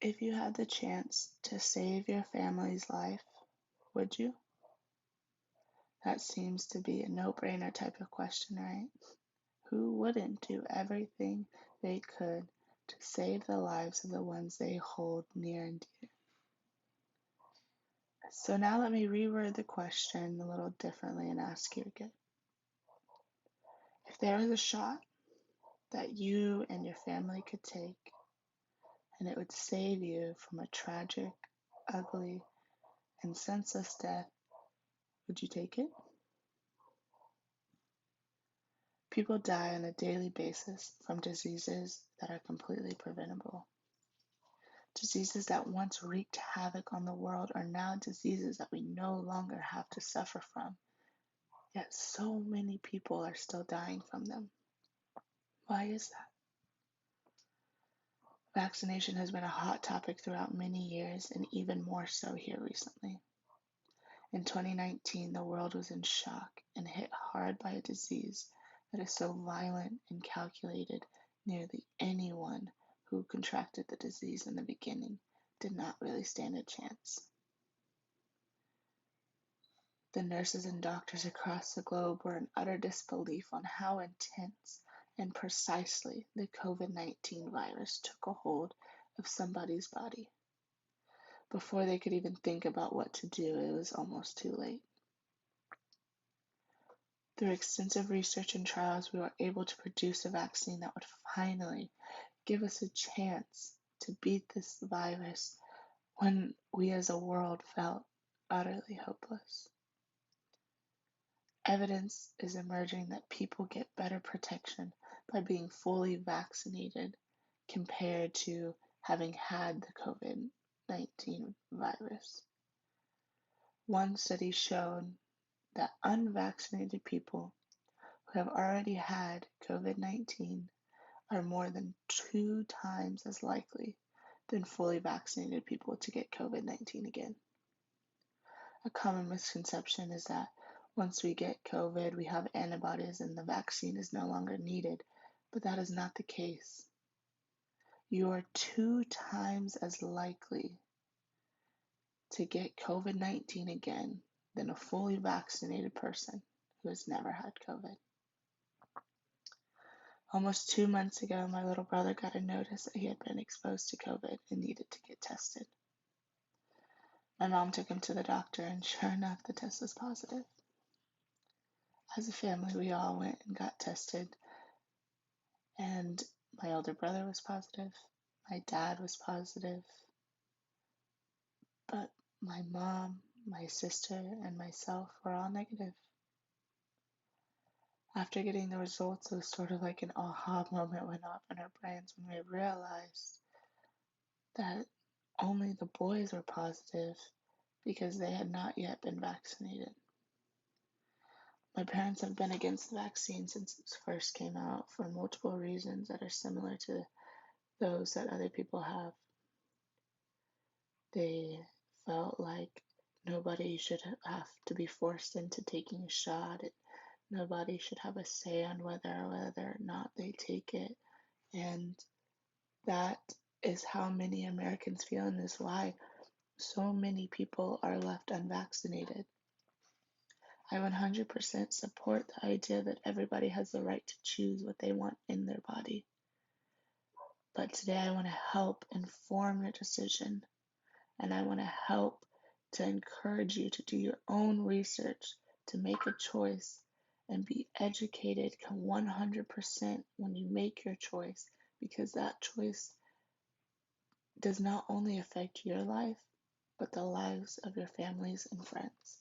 If you had the chance to save your family's life, would you? That seems to be a no-brainer type of question, right? Who wouldn't do everything they could to save the lives of the ones they hold near and dear? So now let me reword the question a little differently and ask you again. If there was a shot that you and your family could take and it would save you from a tragic, ugly, and senseless death, would you take it? People die on a daily basis from diseases that are completely preventable. Diseases that once wreaked havoc on the world are now diseases that we no longer have to suffer from, yet so many people are still dying from them. Why is that? Vaccination has been a hot topic throughout many years and even more so here recently. In 2019, the world was in shock and hit hard by a disease that is so violent and calculated. Nearly anyone who contracted the disease in the beginning did not really stand a chance. The nurses and doctors across the globe were in utter disbelief on how intense and precisely the COVID-19 virus took a hold of somebody's body. Before they could even think about what to do, it was almost too late. Through extensive research and trials, we were able to produce a vaccine that would finally give us a chance to beat this virus when we as a world felt utterly hopeless. Evidence is emerging that people get better protection by being fully vaccinated compared to having had the COVID-19 virus. One study showed that unvaccinated people who have already had COVID-19 are more than 2 times as likely than fully vaccinated people to get COVID-19 again. A common misconception is that once we get COVID, we have antibodies and the vaccine is no longer needed, but that is not the case. You are 2 times as likely to get COVID-19 again than a fully vaccinated person who has never had COVID. Almost 2 months ago, my little brother got a notice that he had been exposed to COVID and needed to get tested. My mom took him to the doctor, and sure enough, the test was positive. As a family, we all went and got tested, and my older brother was positive, my dad was positive, but my mom, my sister, and myself were all negative. After getting the results, it was sort of like an aha moment went off in our brains when we realized that only the boys were positive because they had not yet been vaccinated. My parents have been against the vaccine since it first came out for multiple reasons that are similar to those that other people have. They felt like nobody should have to be forced into taking a shot. Nobody should have a say on whether or not they take it. And that is how many Americans feel, and is why so many people are left unvaccinated. I 100% support the idea that everybody has the right to choose what they want in their body. But today I want to help inform your decision, and I want to help to encourage you to do your own research, to make a choice, and be educated 100% when you make your choice, because that choice does not only affect your life, but the lives of your families and friends.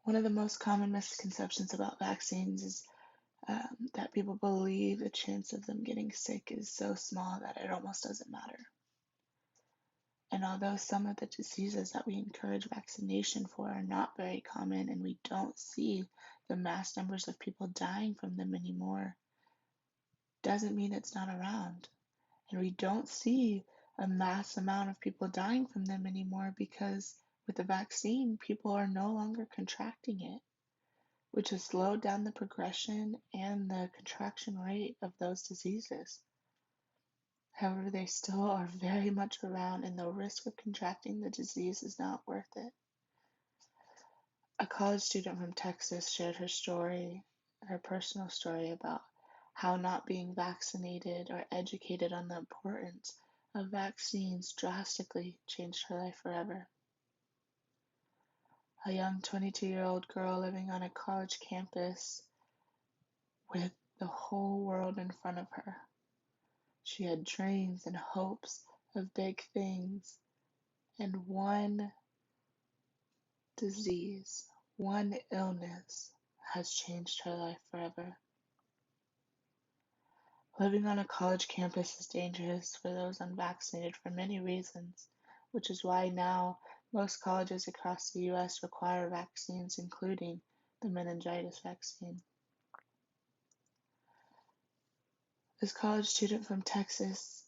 One of the most common misconceptions about vaccines is that people believe the chance of them getting sick is so small that it almost doesn't matter. And although some of the diseases that we encourage vaccination for are not very common, and we don't see the mass numbers of people dying from them anymore, doesn't mean it's not around. And we don't see a mass amount of people dying from them anymore because with the vaccine, people are no longer contracting it, which has slowed down the progression and the contraction rate of those diseases. However, they still are very much around, and the risk of contracting the disease is not worth it. A college student from Texas shared her personal story about how not being vaccinated or educated on the importance of vaccines drastically changed her life forever. A young 22-year-old girl living on a college campus with the whole world in front of her. She had dreams and hopes of big things, and one disease, one illness has changed her life forever. Living on a college campus is dangerous for those unvaccinated for many reasons, which is why now most colleges across the US require vaccines, including the meningitis vaccine. This college student from Texas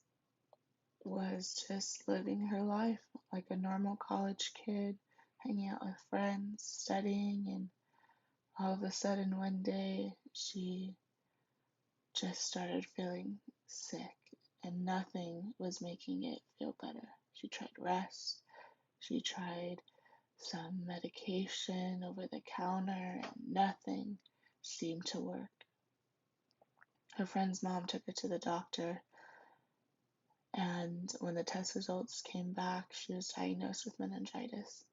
was just living her life like a normal college kid, hanging out with friends, studying, and all of a sudden one day she just started feeling sick, and nothing was making it feel better. She tried rest, she tried some medication over the counter, and nothing seemed to work. Her friend's mom took her to the doctor, and when the test results came back, she was diagnosed with meningitis.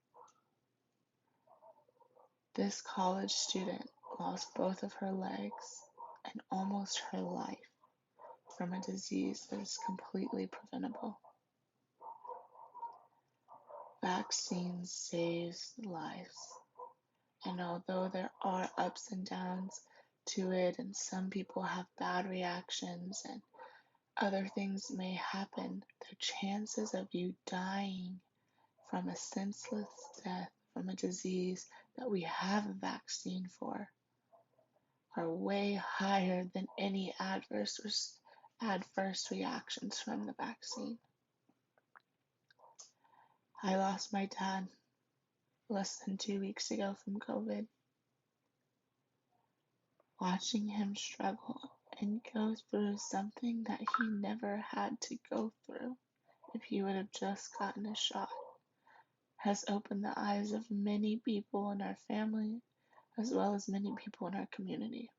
This college student lost both of her legs and almost her life from a disease that is completely preventable. Vaccines saves lives, and although there are ups and downs to it, and some people have bad reactions and other things may happen, the chances of you dying from a senseless death from a disease that we have a vaccine for are way higher than any adverse reactions from the vaccine. I lost my dad less than 2 weeks ago from COVID. Watching him struggle and go through something that he never had to go through if he would have just gotten a shot has opened the eyes of many people in our family as well as many people in our community.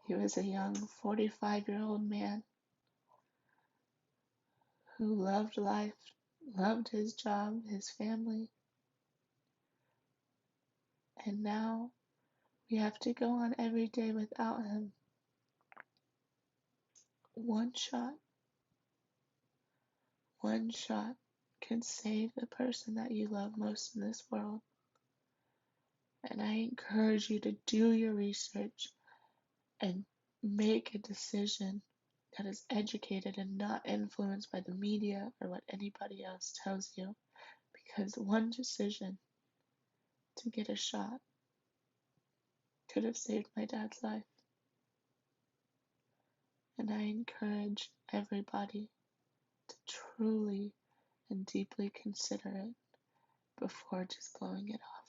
He was a young 45-year-old man who loved life, loved his job, his family, and now we have to go on every day without him. One shot can save the person that you love most in this world. And I encourage you to do your research and make a decision that is educated and not influenced by the media or what anybody else tells you. Because one decision to get a shot could have saved my dad's life. And I encourage everybody to truly and deeply consider it before just blowing it off.